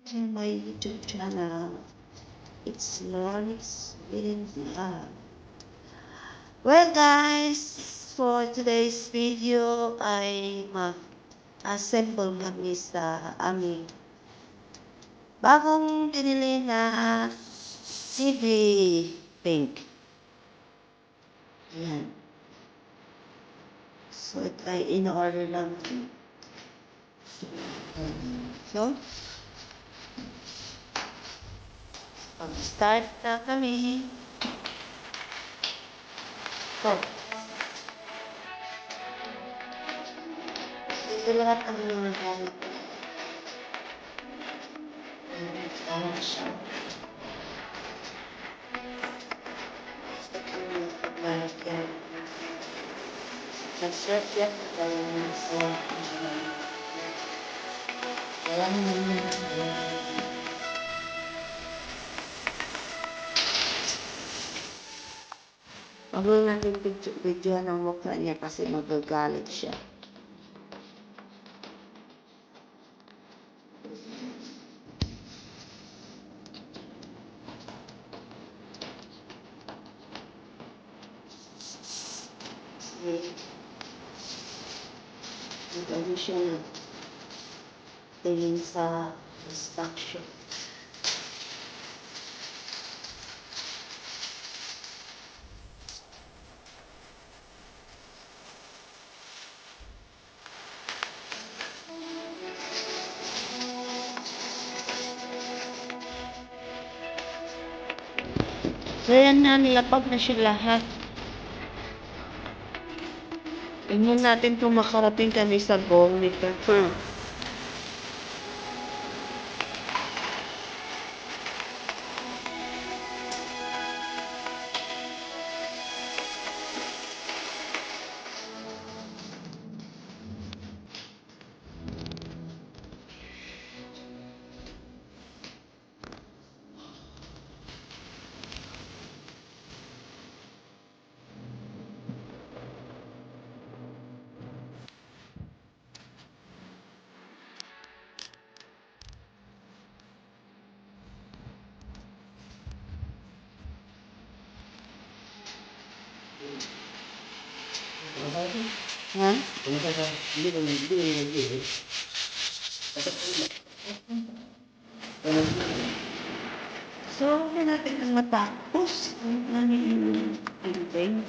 to my YouTube channel. It's Lawrence in Well guys, for today's video ay mag-assemble kami sa aming bagong binili na TV Pink. Ayan. So ito ay in-order lang. So, mag-start na kami. So, ito lahat ang mga gamit. Ayan siya. Ito ang paglalagyan. Nag-share yan dahil sa Huwag mo natin video ng mukha niya kasi magagalit siya. Nag-ano siya na tingin sa instruction. So yan na, nilapag na siya lahat. Tingnan natin kung makarating kami sa goal nito. Ha? So, hindi natin ang matapos. Ano yung building?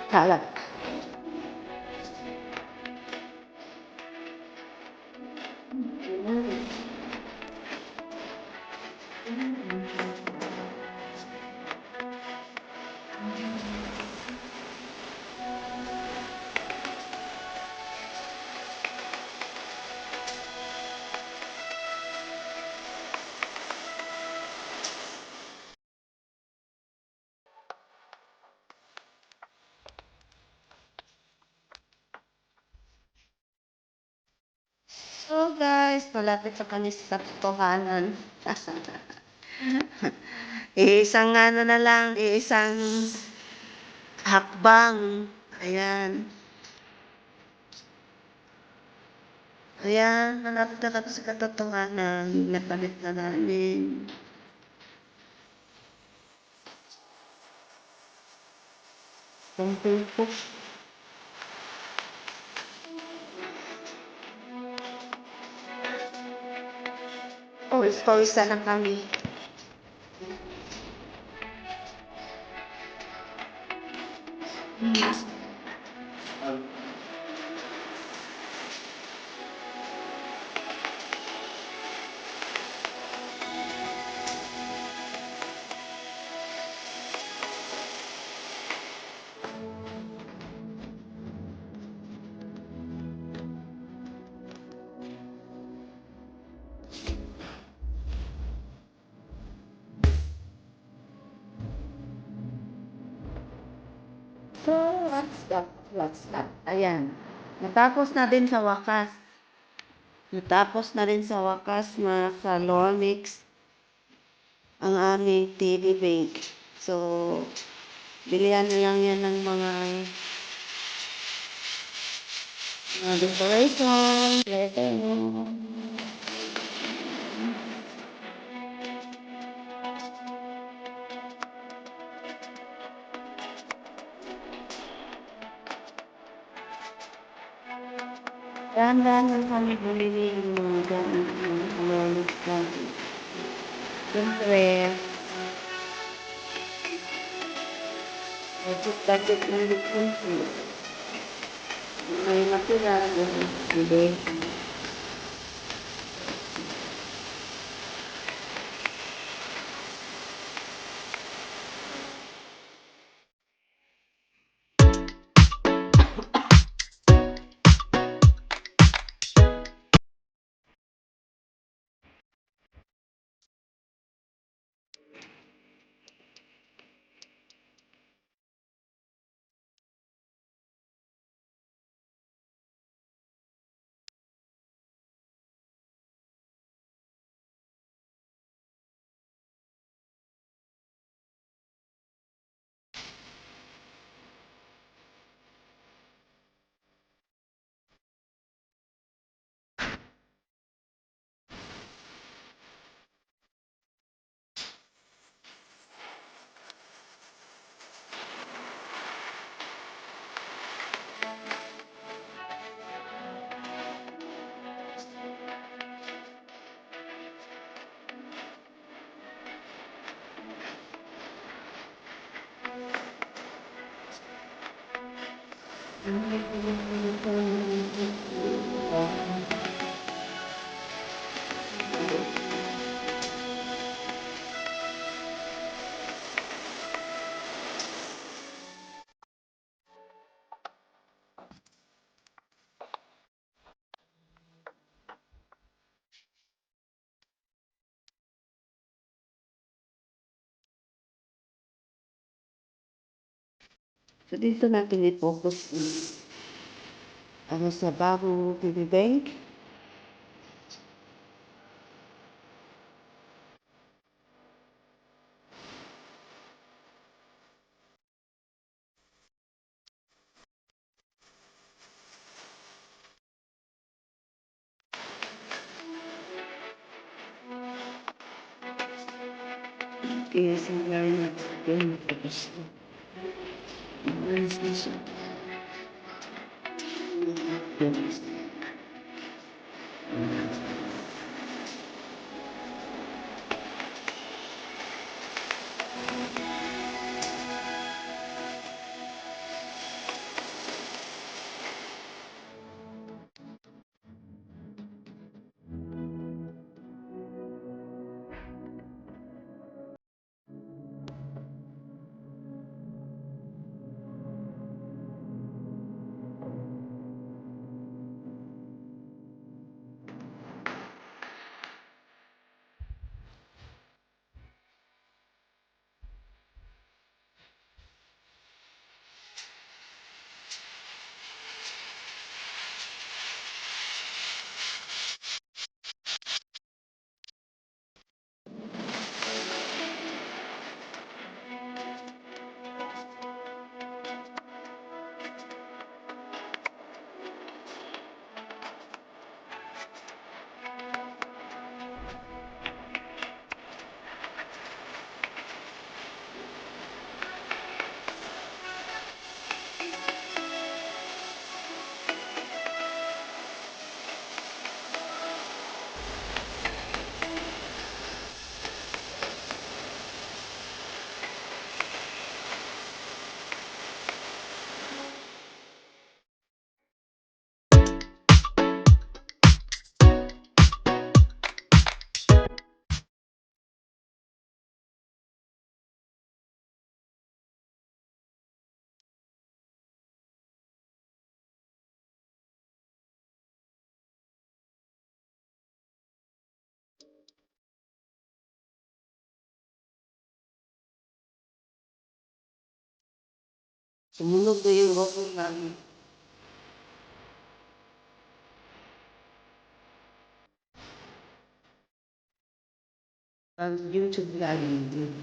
Kalat. So guys, malapit sa kami sa totohanan. Isang ano na lang, isang hakbang. Ayan. Kaya hanap-hanap sa katotohanan, napalit na namin. Kung po. Pawis-pawisan na kami. So, what's that? Ayan. Natapos na din sa wakas. Natapos na rin sa wakas mga ka-Lormix ang aming TV bank. So, bilihan na lang yan ng mga decoration, letter mo. Dahan-dahan lang kami bumili ng mga gamit ng Lormix natin. Siyempre, budget ng lipunsi. May matira, bili. So, dito natin i-focus sa bagong TV bank. Yes, I'm very much going to this. Where is this? Yes. Tumunog na yung offer namin. Ang YouTube lagi din.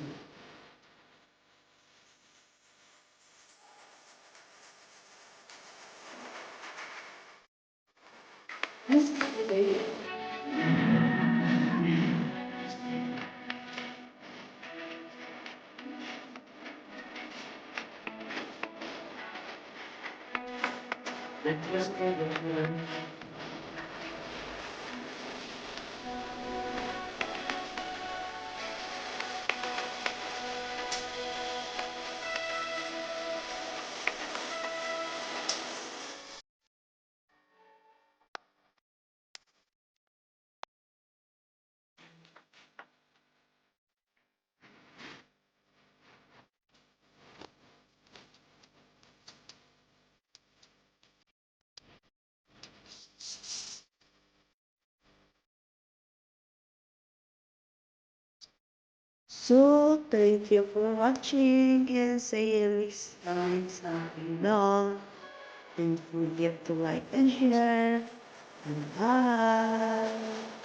So, thank you for watching and say next time something long. Don't forget to like and share. Bye.